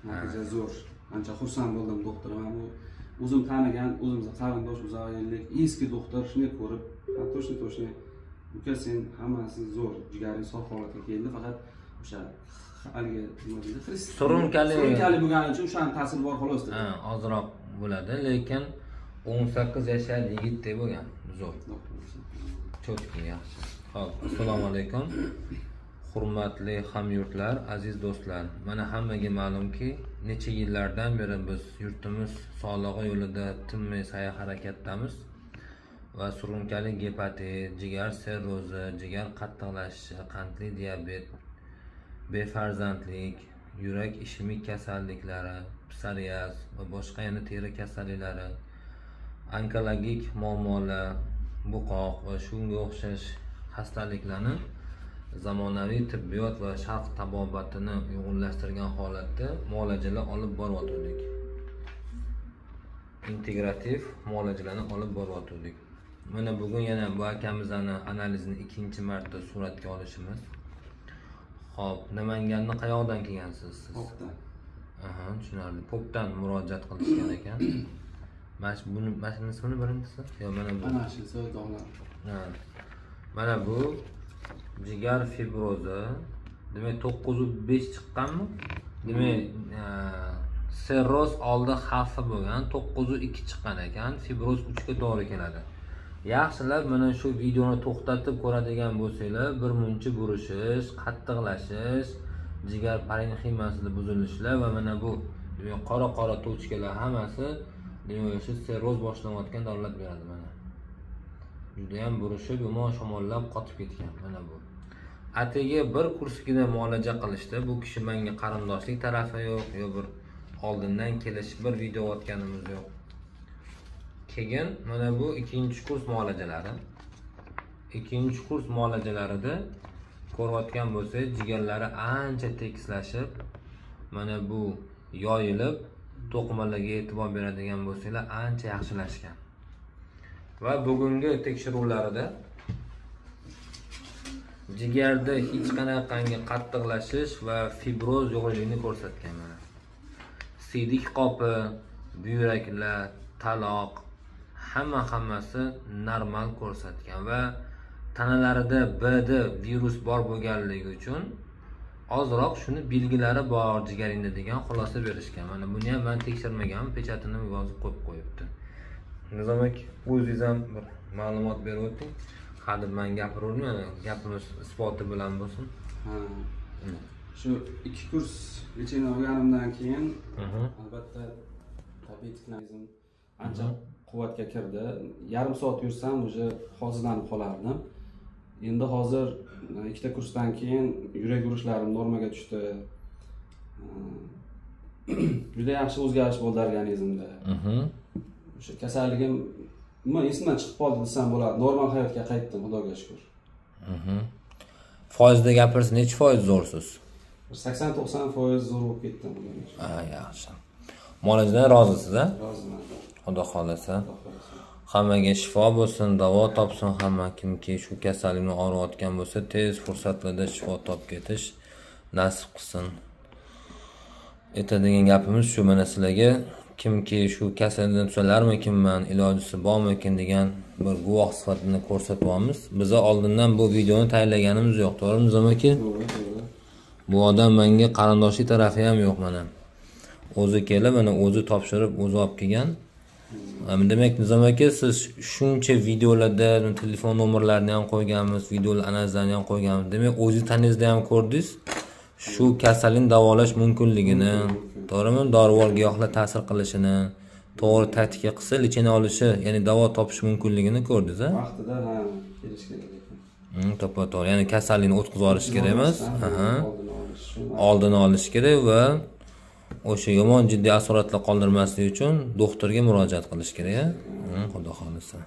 natija zo'r. Ancha xursand bo'ldim doktor. Men bu o'zim tanigan, o'zimiz qarindosh uzoq yillik eski doktor shuni ko'rib, to'shni uka sen hammasi zo'r, jigaring sog' holatga keldi, faqat o'sha haligi nima deydi, surunkali bo'lgani uchun o'shaning ta'siri bor xolos. Ozroq bo'ladi, lekin 18 yoshli yigitdek bo'lgan, zo'r. Cho'tki yaxshi. Xo'p, assalomu alaykum. Hurmatli hamyurtlar, aziz do'stlar. Mana hammaga ma'lumki, necha yillardan beri biz yurtimiz sog'lig'i yo'lida tinmay sa'y-harakatdamiz va surunkali gepatit, jigar sirrozi, jigar qattiqlashishi, qandli diabet, befarzandlik, yurak ishemik kasalliklari, psoriaz va boshqa yana teri kasalliklari, onkologik muammolar, buqoq va shunga o'xshash xastaliklarni zamonaviy tibbiyot va sharq tabobatini uyg'unlashtirgan holatda muolajalar olib boryotgandik. Integrativ muolajalarni olib boryotgandik. Mana bugun yana bu akamizning analizini ikkinchi marta suratga olishimiz. Xo'p, Namanganni qayoqdan kelgansiz siz? Popdan. Aha, tushunarli. Popdan murojaat qilishgan ekan. Mana ismini birinchisi? Yo, mana bu. Mana shu so'zlar. Ha. Mana bu jigar fibrozi. Demak 905 chiqqanmi? Demak, sirroz oldi xavfi bo'lgan, 902 chiqqan ekan, fibroz 3 ga to'g'ri keladi. Yaxshilab mana shu videoni to'xtatib ko'radigan bo'lsanglar, bir muncha burishish, qattiqlashish, jigar parenximasida buzilishlar va mana bu qora tochkalar hammasi demak shu sirroz boshlanayotgan davlat beradi mana. Juda ham burishib, yomon shamollab qotib ketgan mana bu. Atigi bir kursgina muolaja qilishdi. Bu kishi menga qarindoshlik tarafi yo'q, yo bir oldindan kelishib bir video otganimiz yo'q. Keyin mana bu ikkinchi kurs muolajalari. Ikkinchi kurs muolajalarida ko'rayotgan bo'lsangiz, jigarlari ancha tekislashib, mana bu yoyilib, to'qimalarga e'tibor beradigan bo'lsanglar, ancha yaxshilashgan. Va bugungi tekshiruvlarida jigarda hech qanaqangi qattiqlashish va fibroz yo'qligini ko'rsatgan mana. Siydik qopi, buyraklar, taloq hammasi normal ko'rsatgan va tanalarida BD virus bor bo'lganligi uchun ozroq shuni belgilari bor jigaringda degan xulosa berishgan. Mana buni ham men tekshirmaganman, pechatini yozib qo'yibdi. Nizom aka, o'zingiz ham bir ma'lumot berib o'ting. Hadeb men gapiravermayman, gapimiz isboti bilan bo'lsin. Ha. Shu ikki kurs lecheni olganimdan keyin albatta tabiiy tiklanizm ancha quvvatga kirdi. Yarim soat yursam o'sha hozirlanib qolardim. Endi hozir ikkita kursdan keyin yurak urishlarim normaga tushdi. Juda yaxshi o'zgarish bo'ldi organizmda. O'sha kasalligim esimdan chiqib qoldi desam bo'ladi. Normal hayotga qaytdim, Xudoga shukr. Foizda gapirsa necha foiz zo'rsiz? 80-90% zo'r bo'lib ketdim. Ha, yaxshi. Muolajadan rozisiz-a? Roziman. Xudo xolasa. Hammaga shifo bo'lsin, davo topsin hamma kimki shu kasallikni og'riyotgan bo'lsa, tez fursatlarda shifo topib ketish nasib qilsin. Aytadigan gapimiz shu, mana sizlarga kimki shu kasallikdan tuzalarmikinman, ilojisi bormikin degan bir guvoh sifatini ko'rsatyapmiz. Biz oldindan bu videoni tayyorlaganimiz yo'q, to'g'rimi Nizom aka? Bu odam menga qarindoshlik tarafi ham yo'q mana. O'zi kelib, mana o'zi topshirib, o'zi olib kelgan. Demak, Nizom aka, siz shuncha videolarda telefon nomerlarini ham qo'yganmiz, videolar analizlarini ham qo'yganmiz. Demak, o'zingiz taningizda ham ko'rdingiz. Shu kasallikni davolash mumkinligini, to'g'rimi? Dorivor giyohlar ta'sir qilishini, to'g'ri taktika qilsa lecheni olishi, ya'ni davo topish mumkinligini ko'rdingiz-a? Vaqtida ha, kelish kerak ekan. To'g'ri, ya'ni kasallikni o'tkazib yuborish kerak emas. Oldini olish kerak va o'sha yomon jiddiy asoratlar qoldirmaslik uchun doktorga murojaat qilish kerak. Xudo xolisa.